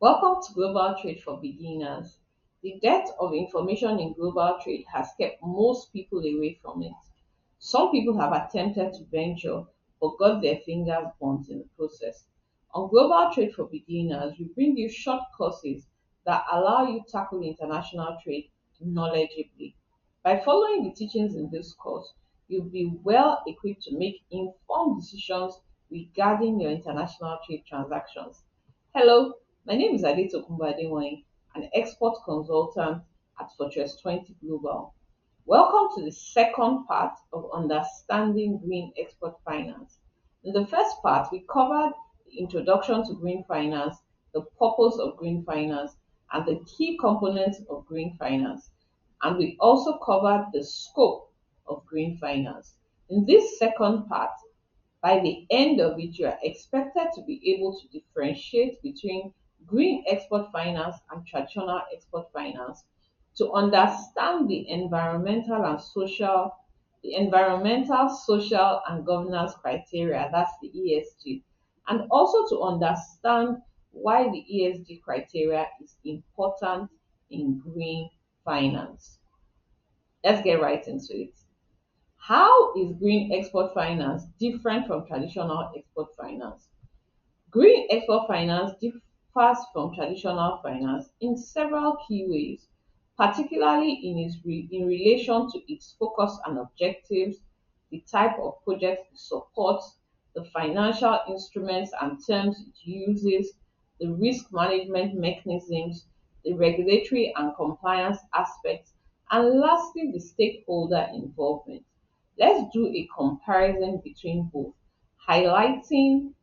Welcome to Global Trade for Beginners. The dearth of information in global trade has kept most people away from it. Some people have attempted to venture but got their fingers burnt in the process. On Global Trade for Beginners, we bring you short courses that allow you to tackle international trade knowledgeably. By following the teachings in this course, you'll be well equipped to make informed decisions regarding your international trade transactions. Hello, my name is Adito Kumbadewany, an export consultant at Fortress 20 Global. Welcome to the second part of understanding green export finance. In the first part, we covered the introduction to green finance, the purpose of green finance, and the key components of green finance. And we also covered the scope of green finance. In this second part, by the end of it, you are expected to be able to differentiate between green export finance and traditional export finance to understand the environmental, social, and governance criteria, that's the ESG, and also to understand why the ESG criteria is important in green finance. Let's get right into it. How is green export finance different from traditional export finance? Green export finance differs from traditional finance in several key ways, particularly in relation to its focus and objectives, the type of projects it supports, the financial instruments and terms it uses, the risk management mechanisms, the regulatory and compliance aspects, and lastly, the stakeholder involvement. Let's do a comparison between both, highlighting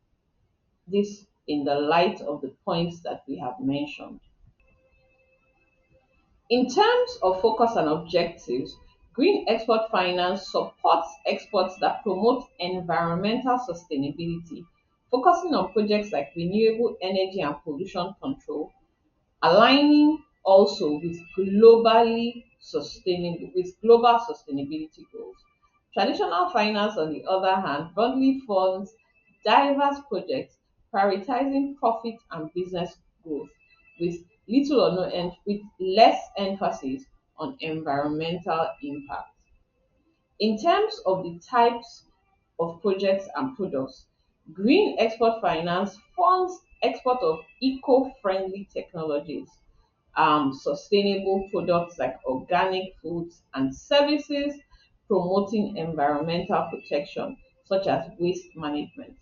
this in the light of the points that we have mentioned. In terms of focus and objectives, green export finance supports exports that promote environmental sustainability, focusing on projects like renewable energy and pollution control, aligning also with global sustainability goals. Traditional finance, on the other hand, broadly funds diverse projects prioritizing profit and business growth with little or no with less emphasis on environmental impact. In terms of the types of projects and products, green export finance funds export of eco-friendly technologies, sustainable products like organic foods and services, promoting environmental protection such as waste management.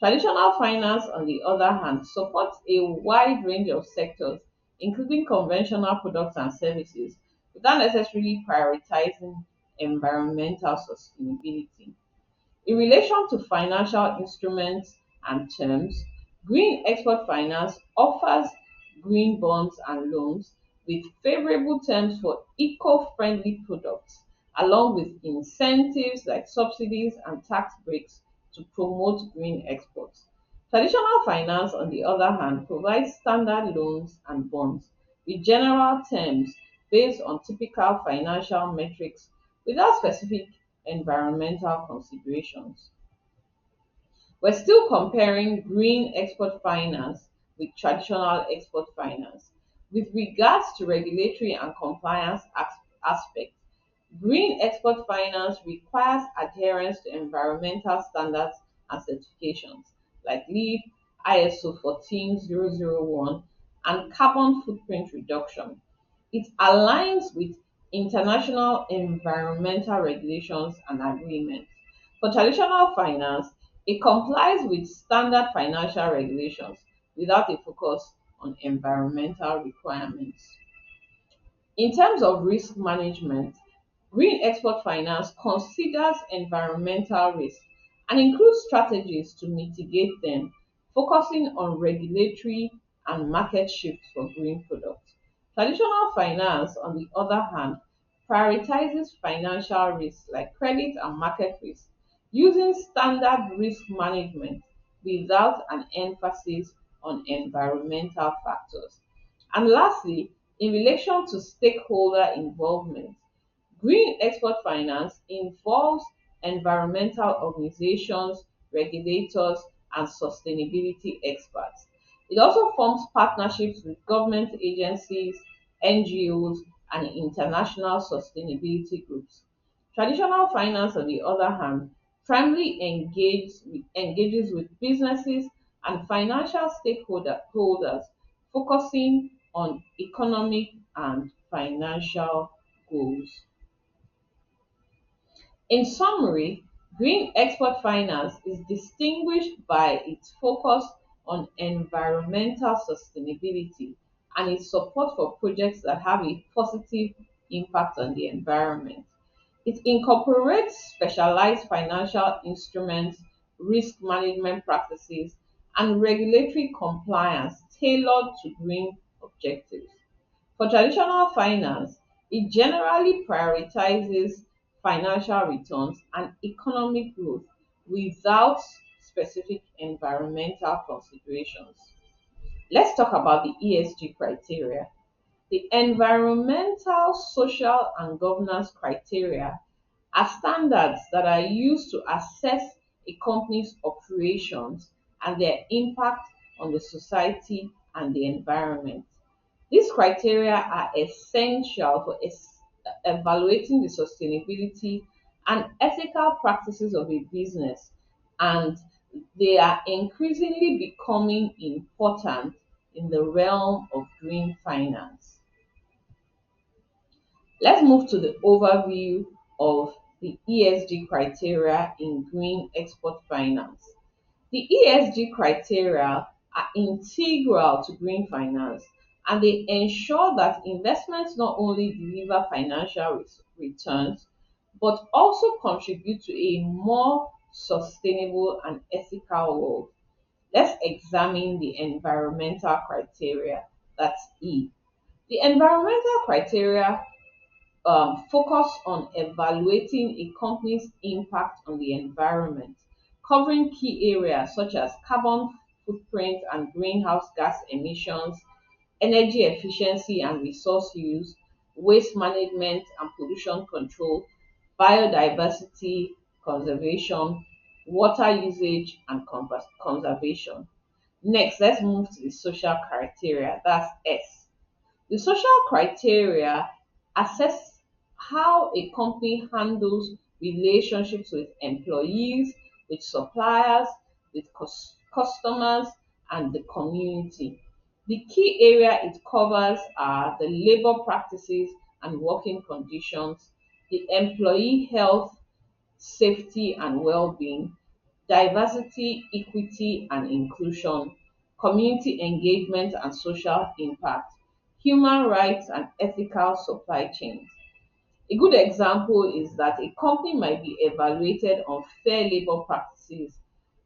Traditional finance, on the other hand, supports a wide range of sectors, including conventional products and services, without necessarily prioritizing environmental sustainability. In relation to financial instruments and terms, green export finance offers green bonds and loans with favorable terms for eco-friendly products, along with incentives like subsidies and tax breaks to promote green exports. Traditional finance, on the other hand, provides standard loans and bonds with general terms based on typical financial metrics without specific environmental considerations. We're still comparing green export finance with traditional export finance. With regards to regulatory and compliance aspects, green export finance requires adherence to environmental standards and certifications like LEED, ISO 14001, and carbon footprint reduction. It aligns with international environmental regulations and agreements. For traditional finance, it complies with standard financial regulations without a focus on environmental requirements. In terms of risk management, green export finance considers environmental risk and includes strategies to mitigate them, focusing on regulatory and market shifts for green products. Traditional finance, on the other hand, prioritizes financial risks like credit and market risk, using standard risk management without an emphasis on environmental factors. And lastly, in relation to stakeholder involvement, green export finance involves environmental organizations, regulators, and sustainability experts. It also forms partnerships with government agencies, NGOs, and international sustainability groups. Traditional finance, on the other hand, primarily engages with businesses and financial stakeholders, focusing on economic and financial goals. In summary, green export finance is distinguished by its focus on environmental sustainability and its support for projects that have a positive impact on the environment. It incorporates specialized financial instruments, risk management practices, and regulatory compliance tailored to green objectives. For traditional finance, it generally prioritizes financial returns and economic growth without specific environmental considerations. Let's talk about the ESG criteria. The environmental, social, and governance criteria are standards that are used to assess a company's operations and their impact on the society and the environment. These criteria are essential for evaluating the sustainability and ethical practices of a business, and they are increasingly becoming important in the realm of green finance. Let's move to the overview of the ESG criteria in green export finance. The ESG criteria are integral to green finance, and they ensure that investments not only deliver financial returns but also contribute to a more sustainable and ethical world. Let's examine the environmental criteria. That's E. The environmental criteria focus on evaluating a company's impact on the environment, covering key areas such as carbon footprint and greenhouse gas emissions, energy efficiency and resource use, waste management and pollution control, biodiversity conservation, water usage and conservation. Next, let's move to the social criteria. That's S. The social criteria assess how a company handles relationships with employees, with suppliers, with customers, and the community. The key area it covers are the labor practices and working conditions, the employee health, safety and well-being, diversity, equity and inclusion, community engagement and social impact, human rights and ethical supply chains. A good example is that a company might be evaluated on fair labor practices,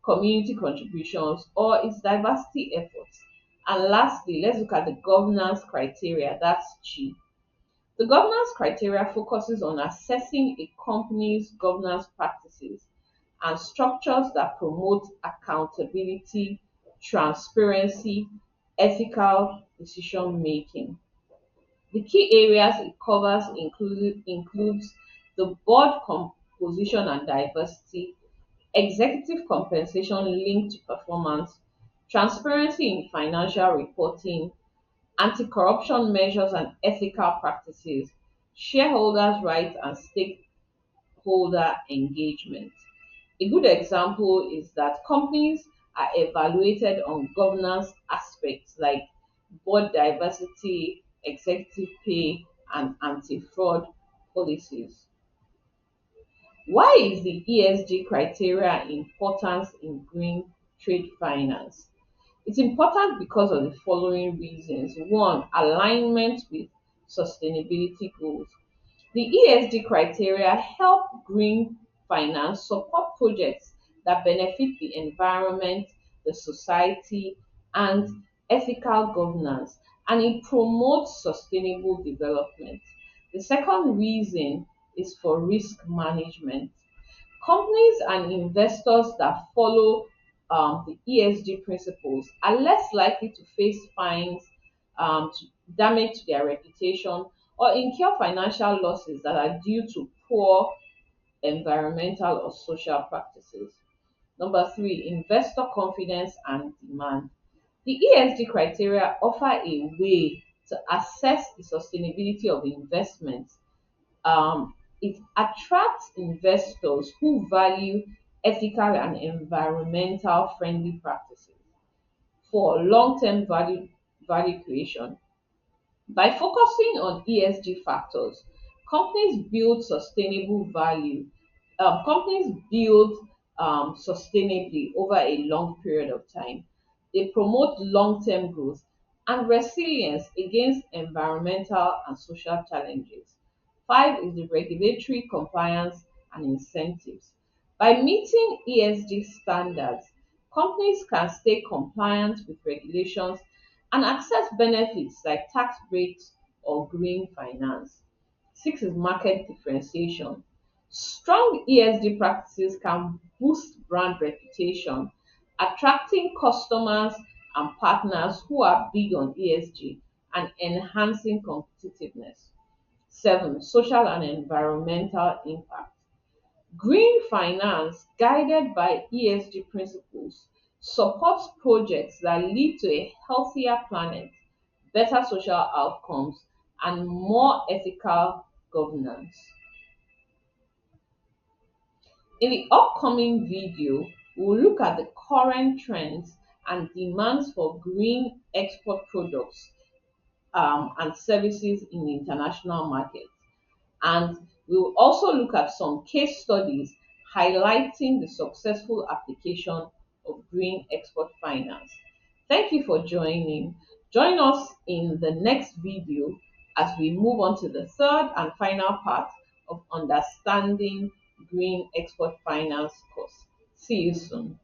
community contributions, or its diversity efforts. And lastly, let's look at the governance criteria. That's G. The governance criteria focuses on assessing a company's governance practices and structures that promote accountability, transparency, ethical decision making. The key areas it covers includes the board composition and diversity, executive compensation linked to performance, transparency in financial reporting, anti-corruption measures and ethical practices, shareholders' rights and stakeholder engagement. A good example is that companies are evaluated on governance aspects like board diversity, executive pay, and anti-fraud policies. Why is the ESG criteria important in green trade finance? It's important because of the following reasons. One, alignment with sustainability goals. The ESG criteria help green finance support projects that benefit the environment, the society, and ethical governance, and it promotes sustainable development. The second reason is for risk management. Companies and investors that follow the ESG principles are less likely to face fines, to damage to their reputation, or incur financial losses that are due to poor environmental or social practices. Number three, investor confidence and demand. The ESG criteria offer a way to assess the sustainability of investments. It attracts investors who value ethical and environmental friendly practices for long-term value creation. By focusing on ESG factors, companies build sustainable value. Companies build sustainably over a long period of time. They promote long-term growth and resilience against environmental and social challenges. Five is the regulatory compliance and incentives. By meeting ESG standards, companies can stay compliant with regulations and access benefits like tax breaks or green finance. Six is market differentiation. Strong ESG practices can boost brand reputation, attracting customers and partners who are big on ESG and enhancing competitiveness. Seven, social and environmental impact. Green finance, guided by ESG principles, supports projects that lead to a healthier planet, better social outcomes, and more ethical governance. In the upcoming video, we'll look at the current trends and demands for green export products and services in the international market. And we will also look at some case studies highlighting the successful application of green export finance. Thank you for joining. Join us in the next video as we move on to the third and final part of understanding green export finance course. See you soon.